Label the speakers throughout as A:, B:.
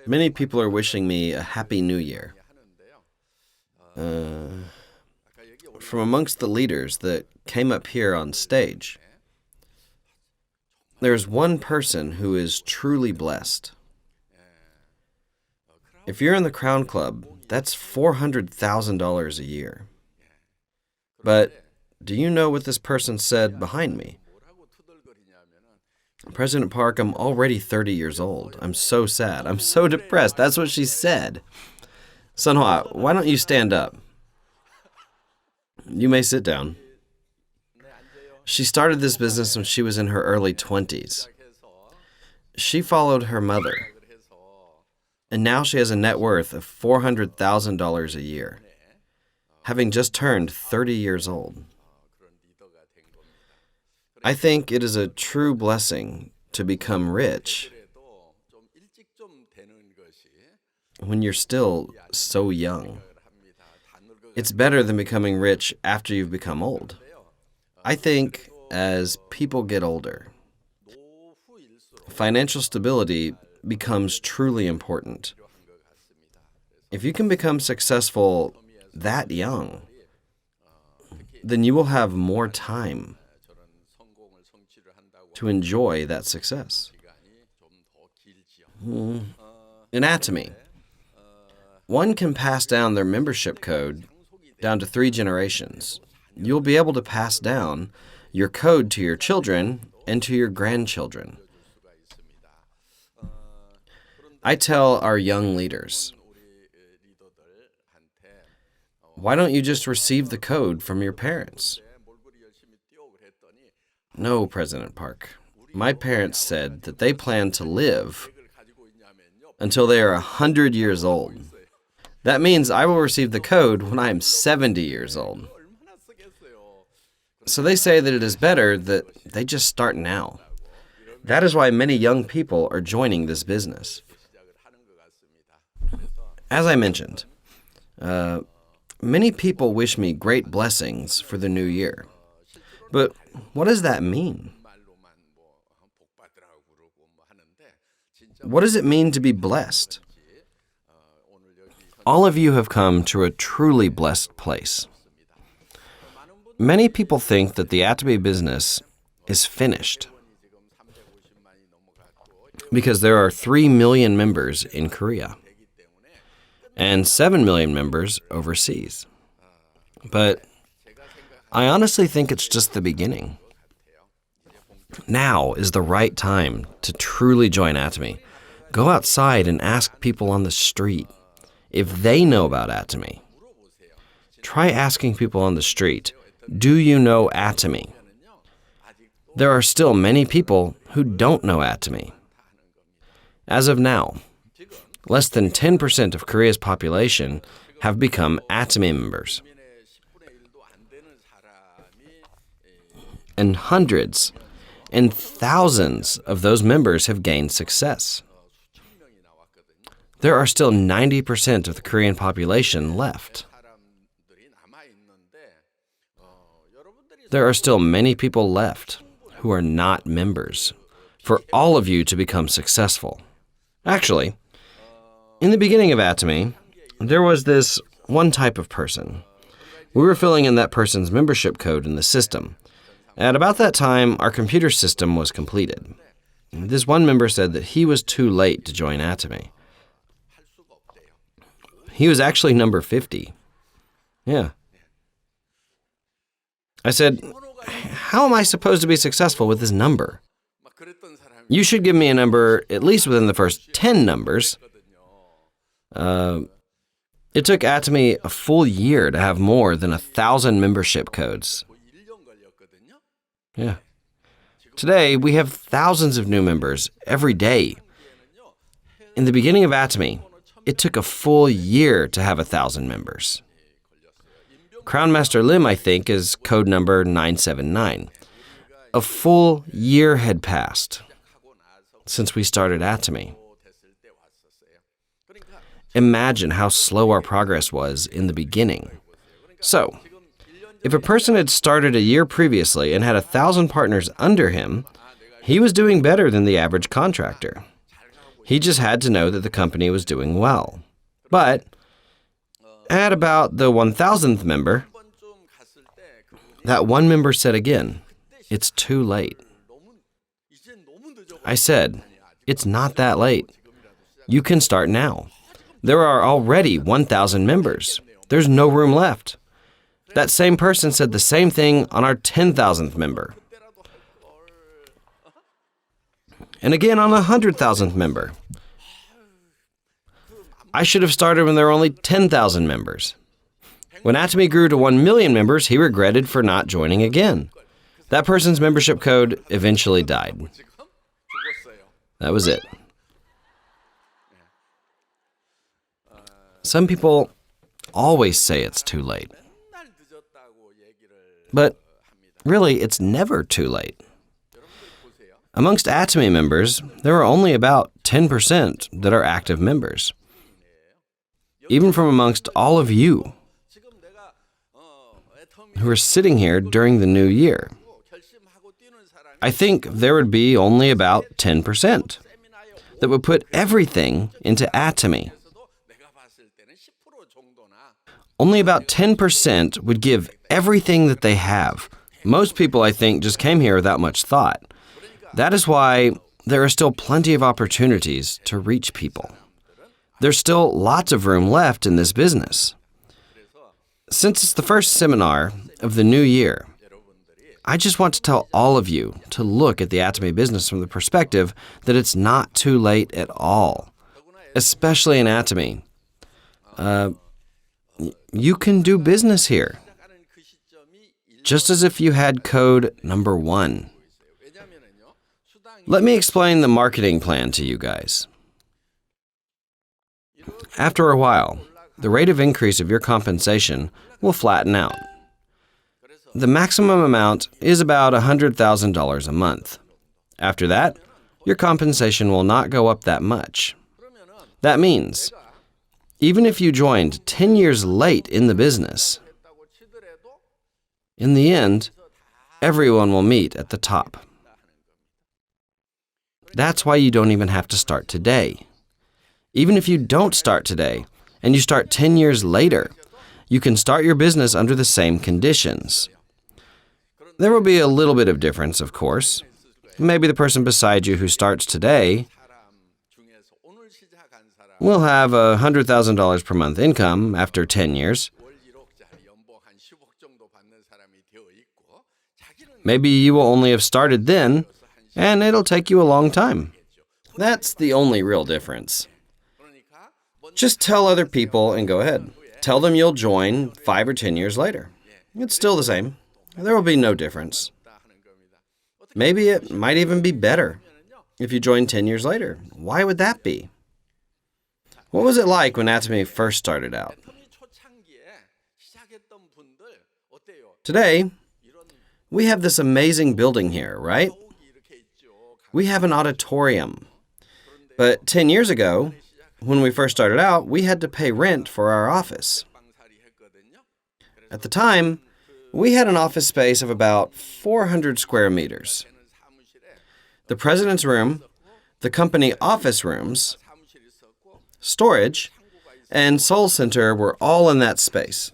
A: Many people are wishing me a happy new year. From amongst the leaders that came up here on stage, there's one person who is truly blessed. If you're in the Crown Club, that's $400,000 a year. But do you know what this person said behind me? President Park, I'm already 30 years old. I'm so sad. I'm so depressed. That's what she said. Sunhwa, why don't you stand up? You may sit down. She started this business when she was in her early 20s. She followed her mother. And now she has a net worth of $400,000 a year, having just turned 30 years old. I think it is a true blessing to become rich when you're still so young. It's better than becoming rich after you've become old. I think as people get older, financial stability becomes truly important. If you can become successful that young, then you will have more time to enjoy that success. In ATOMY, one can pass down their membership code down to 3 generations. You'll be able to pass down your code to your children and to your grandchildren. I tell our young leaders, why don't you just receive the code from your parents? No, President Park. My parents said that they plan to live until they are 100 years old. That means I will receive the code when I am 70 years old. So they say that it is better that they just start now. That is why many young people are joining this business. As I mentioned, many people wish me great blessings for the new year. But what does that mean? What does it mean to be blessed? All of you have come to a truly blessed place. Many people think that the ATOMY business is finished because there are 3 million members in Korea and 7 million members overseas. But I honestly think it's just the beginning. Now is the right time to truly join ATOMY. Go outside and ask people on the street if they know about ATOMY. Try asking people on the street, do you know ATOMY? There are still many people who don't know ATOMY. As of now, less than 10% of Korea's population have become ATOMY members. And hundreds and thousands of those members have gained success. There are still 90% of the Korean population left. There are still many people left who are not members for all of you to become successful. Actually, in the beginning of ATOMY, there was this one type of person. We were filling in that person's membership code in the system. At about that time, our computer system was completed. This one member said that he was too late to join ATOMY. He was actually number 50. Yeah. I said, how am I supposed to be successful with this number? You should give me a number at least within the first 10 numbers. It took ATOMY a full year to have more than 1,000 membership codes. Yeah. Today, we have thousands of new members every day. In the beginning of ATOMY, it took a full year to have 1,000 members. Crown Master Lim, I think, is code number 979. A full year had passed since we started ATOMY. Imagine how slow our progress was in the beginning. So, if a person had started a year previously and had 1,000 partners under him, he was doing better than the average contractor. He just had to know that the company was doing well. But at about the 1,000th member, that one member said again, "It's too late." I said, "It's not that late. You can start now. There are already 1,000 members. There's no room left." That same person said the same thing on our 10,000th member. And again on the 100,000th member. I should have started when there were only 10,000 members. When ATOMY grew to 1 million members, he regretted for not joining again. That person's membership code eventually died. That was it. Some people always say it's too late. But really, it's never too late. Amongst ATOMY members, there are only about 10% that are active members. Even from amongst all of you who are sitting here during the new year, I think there would be only about 10% that would put everything into ATOMY. Only about 10% would give everything that they have. Most people, I think, just came here without much thought. That is why there are still plenty of opportunities to reach people. There's still lots of room left in this business. Since it's the first seminar of the new year, I just want to tell all of you to look at the ATOMY business from the perspective that it's not too late at all, especially in ATOMY. You can do business here, just as if you had code number 1. Let me explain the marketing plan to you guys. After a while, the rate of increase of your compensation will flatten out. The maximum amount is about $100,000 a month. After that, your compensation will not go up that much. That means, even if you joined 10 years late in the business, in the end, everyone will meet at the top. That's why you don't even have to start today. Even if you don't start today, and you start 10 years later, you can start your business under the same conditions. There will be a little bit of difference, of course. Maybe the person beside you who starts today will have $100,000 per month income after 10 years. Maybe you will only have started then, and it'll take you a long time. That's the only real difference. Just tell other people and go ahead. Tell them you'll join 5 or 10 years later. It's still the same. There will be no difference. Maybe it might even be better if you join 10 years later. Why would that be? What was it like when ATOMY first started out? Today, we have this amazing building here, right? We have an auditorium. But 10 years ago, when we first started out, we had to pay rent for our office. At the time, we had an office space of about 400 square meters. The president's room, the company office rooms, storage, and Seoul Center were all in that space.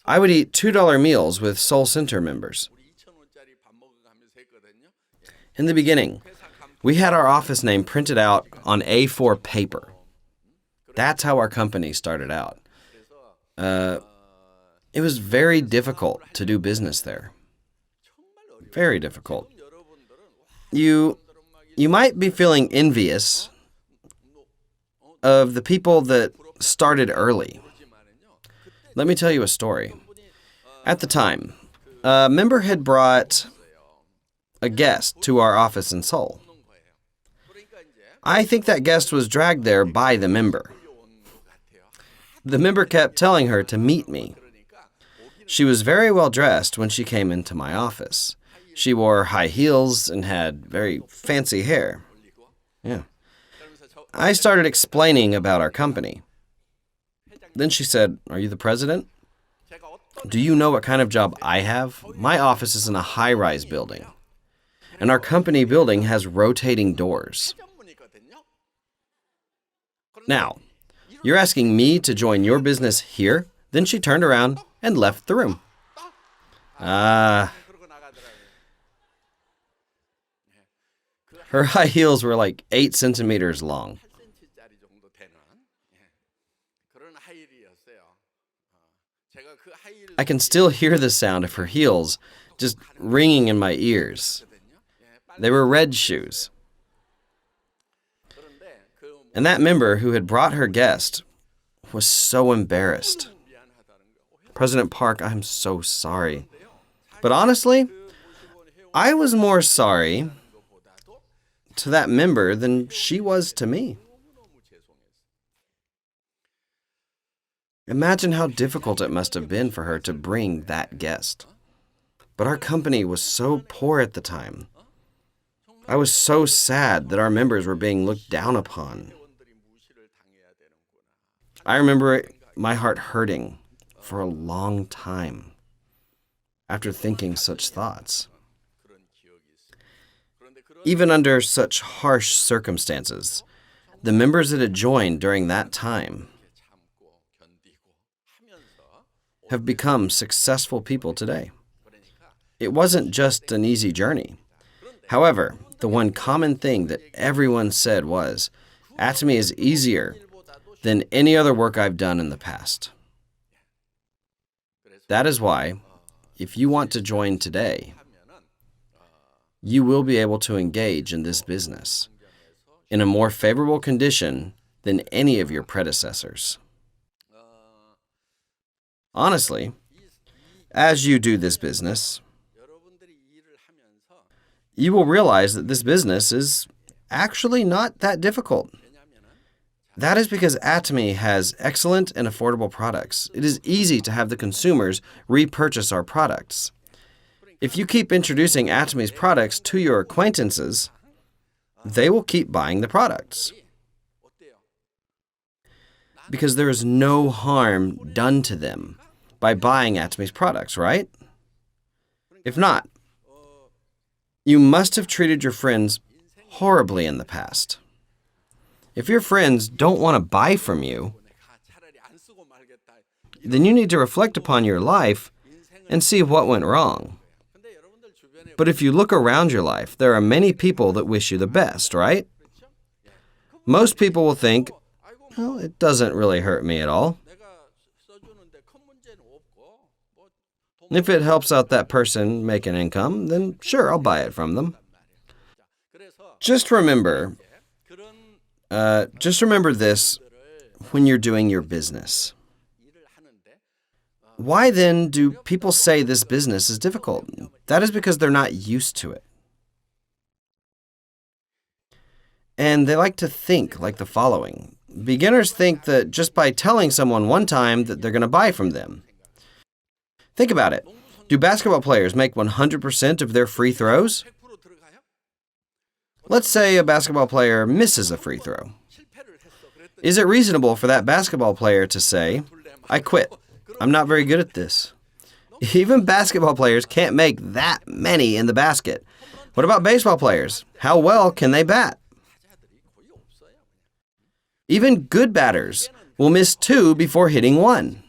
A: I would eat $2 meals with Seoul Center members. In the beginning, we had our office name printed out on A4 paper. That's how our company started out. It was very difficult to do business there. Very difficult. You might be feeling envious of the people that started early. Let me tell you a story. At the time, a member had brought a guest to our office in Seoul. I think that guest was dragged there by the member. The member kept telling her to meet me. She was very well dressed when she came into my office. She wore high heels and had very fancy hair. Yeah. I started explaining about our company. Then she said, "Are you the president? Do you know what kind of job I have? My office is in a high-rise building, and our company building has rotating doors. Now, you're asking me to join your business here? Then she turned around and left the room. Her high heels were like 8 centimeters long. I can still hear the sound of her heels just ringing in my ears. They were red shoes. And that member who had brought her guest was so embarrassed. President Park, I'm so sorry. But honestly, I was more sorry to that member than she was to me. Imagine how difficult it must have been for her to bring that guest. But our company was so poor at the time. I was so sad that our members were being looked down upon. I remember my heart hurting for a long time after thinking such thoughts. Even under such harsh circumstances, the members that had joined during that time have become successful people today. It wasn't just an easy journey. However, the one common thing that everyone said was, ATOMY is easier than any other work I've done in the past. That is why, if you want to join today, you will be able to engage in this business in a more favorable condition than any of your predecessors. Honestly, as you do this business, you will realize that this business is actually not that difficult. That is because ATOMY has excellent and affordable products. It is easy to have the consumers repurchase our products. If you keep introducing ATOMY's products to your acquaintances, they will keep buying the products. Because there is no harm done to them by buying ATOMY's products, right? If not, you must have treated your friends horribly in the past. If your friends don't want to buy from you, then you need to reflect upon your life and see what went wrong. But if you look around your life, there are many people that wish you the best, right? Most people will think, well, it doesn't really hurt me at all. If it helps out that person make an income, then sure, I'll buy it from them. Just remember this when you're doing your business. Why then do people say this business is difficult? That is because they're not used to it. And they like to think like the following. Beginners think that just by telling someone one time that they're going to buy from them. Think about it. Do basketball players make 100% of their free throws? Let's say a basketball player misses a free throw. Is it reasonable for that basketball player to say, I quit. I'm not very good at this. Even basketball players can't make that many in the basket. What about baseball players? How well can they bat? Even good batters will miss 2 before hitting 1.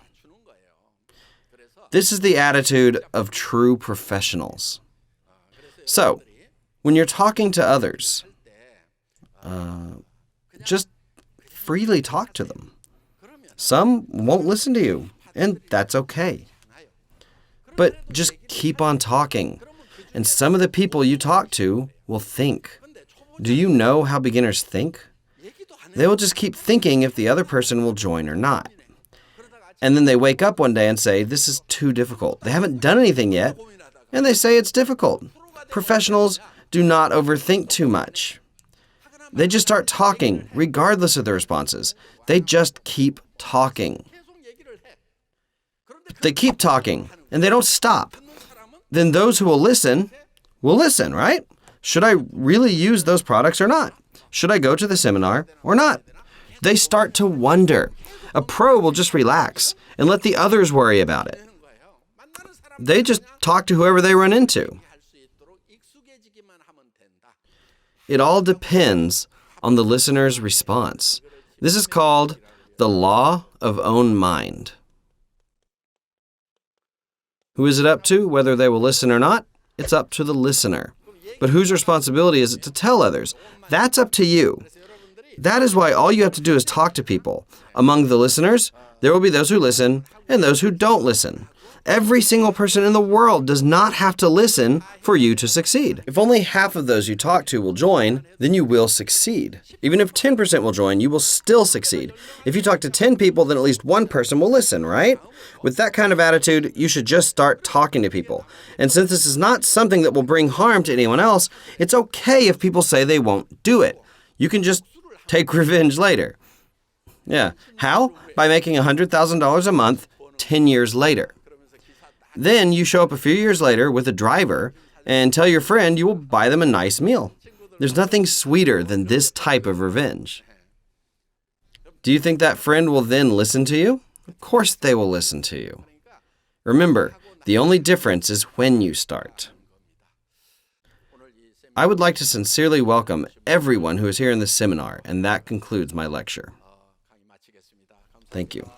A: This is the attitude of true professionals. So, when you're talking to others, just freely talk to them. Some won't listen to you, and that's okay. But just keep on talking, and some of the people you talk to will think. Do you know how beginners think? They will just keep thinking if the other person will join or not. And then they wake up one day and say, this is too difficult. They haven't done anything yet, and they say it's difficult. Professionals do not overthink too much. They just start talking, regardless of the responses. They just keep talking. They keep talking, and they don't stop. Then those who will listen, right? Should I really use those products or not? Should I go to the seminar or not? They start to wonder. A pro will just relax and let the others worry about it. They just talk to whoever they run into. It all depends on the listener's response. This is called the law of own mind. Who is it up to, whether they will listen or not? It's up to the listener. But whose responsibility is it to tell others? That's up to you. That is why all you have to do is talk to people. Among the listeners, there will be those who listen and those who don't listen. Every single person in the world does not have to listen for you to succeed. If only half of those you talk to will join, then you will succeed. Even if 10% will join, you will still succeed. If you talk to 10 people, then at least one person will listen, right? With that kind of attitude, you should just start talking to people. And since this is not something that will bring harm to anyone else, it's okay if people say they won't do it. You can just take revenge later. Yeah. How? By making $100,000 a month 10 years later. Then you show up a few years later with a driver and tell your friend you will buy them a nice meal. There's nothing sweeter than this type of revenge. Do you think that friend will then listen to you? Of course they will listen to you. Remember, the only difference is when you start. I would like to sincerely welcome everyone who is here in this seminar, and that concludes my lecture. Thank you.